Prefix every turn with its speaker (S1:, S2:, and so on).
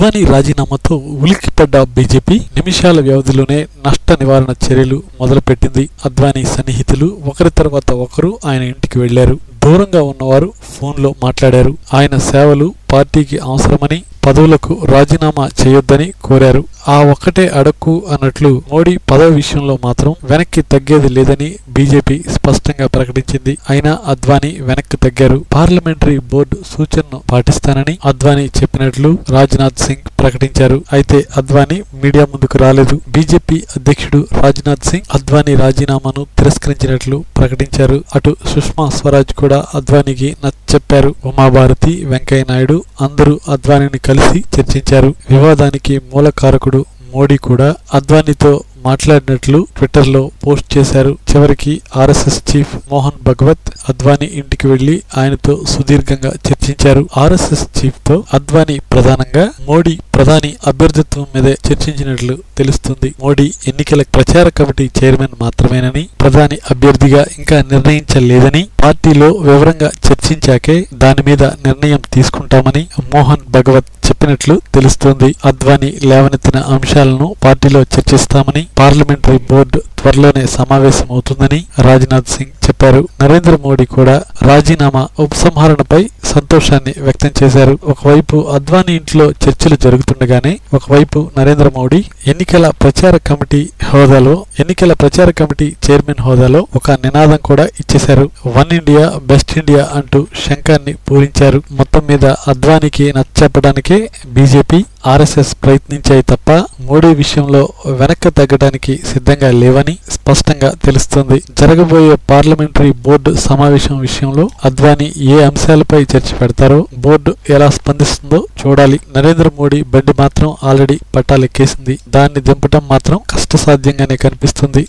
S1: Advani రాజీనామాతో ఉలిక్కిపడ్డ BJP నిమిషాల వ్యవధిలోనే నష్ట నివారణ చర్యలు మొదలుపెట్టింది. అద్వానీ సన్నిహితులు ఒకరి తర్వాత ఒకరు ఆయన ఇంటికి వెళ్లారు. దూరంగా ఉన్నవారు ఫోన్లో మాట్లాడారు. ఆయన సేవలు పార్టీకి అవసరమని, పదవులకు రాజీనామా చేయొద్దని కోరారు. ఆ ఒక్కటే అడక్కు అన్నట్లు మోడీ పదవి విషయంలో మాత్రం వెనక్కి తగ్గేది లేదని బీజేపీ స్పష్టంగా ప్రకటించింది. అయినా అద్వానీ వెనక్కి తగ్గారు. పార్లమెంటరీ బోర్డు సూచనను పాటిస్తానని అద్వానీ చెప్పినట్లు రాజ్నాథ్ సింగ్ ప్రకటించారు. అయితే అద్వానీ మీడియా ముందుకు రాలేదు. బీజేపీ అధ్యక్షుడు రాజ్నాథ్ సింగ్ అద్వానీ రాజీనామాను తిరస్కరించినట్లు ప్రకటించారు. అటు సుష్మా స్వరాజ్ కూడా అద్వానీకి నచ్చచెప్పారు. ఉమాభారతి, వెంకయ్య నాయుడు అందరూ అద్వానీని కలిసి చర్చించారు. వివాదానికి మూలకారకుడు మోడీ కూడా అద్వానీతో మాట్లాడినట్లు ట్విట్టర్ లో పోస్ట్ చేశారు. చివరికి ఆర్ఎస్ఎస్ చీఫ్ మోహన్ భగవత్ అద్వానీ ఇంటికి వెళ్లి ఆయనతో సుదీర్ఘంగా చర్చించారు. ఆర్ఎస్ఎస్ చీఫ్ తో అద్వానీ ప్రధానంగా మోడీ ప్రధాని అభ్యర్థిత్వం మీదే చర్చించినట్లు తెలుస్తుంది. మోడీ ఎన్నికల ప్రచార కమిటీ చైర్మన్ మాత్రమేనని, ప్రధాని అభ్యర్థిగా ఇంకా నిర్ణయించలేదని, పార్టీలో వివరంగా చర్చించాకే దాని మీద నిర్ణయం తీసుకుంటామని మోహన్ భగవత్ చెప్పినట్లు తెలుస్తోంది. అద్వానీ లేవనెత్తిన అంశాలను పార్టీలో చర్చిస్తామని, పార్లమెంటరీ బోర్డు త్వరలోనే సమావేశం అవుతుందని రాజ్నాథ్ సింగ్ చెప్పారు. నరేంద్ర మోడీ కూడా రాజీనామా ఉపసంహరణపై సంతోషాన్ని వ్యక్తం చేశారు. ఒకవైపు అద్వానీ ఇంట్లో చర్చలు జరుగుతుండగానే ఒకవైపు నరేంద్ర మోడీ ఎన్నికల ప్రచార కమిటీ చైర్మన్ హోదాలో ఒక నినాదం కూడా ఇచ్చేశారు. వన్ ఇండియా బెస్ట్ ఇండియా అంటూ శంఖాన్ని పూరించారు. మొత్తం మీద అద్వానీకి నచ్చచెప్పడానికే బీజేపీ, ఆర్ఎస్ఎస్ ప్రయత్నించాయి తప్ప మోడీ విషయంలో వెనక్కి తగ్గడానికి సిద్ధంగా లేవని స్పష్టంగా తెలుస్తుంది. జరగబోయే పార్లమెంటరీ బోర్డు సమావేశం విషయంలో అద్వానీ ఏ అంశాలపై చర్చ పెడతారో, బోర్డు ఎలా స్పందిస్తుందో చూడాలి. నరేంద్ర మోడీ బండి మాత్రం ఆల్రెడీ పట్టాలెక్కేసింది. దాన్ని దింపటం మాత్రం కష్టసాధ్యంగానే కనిపిస్తుంది.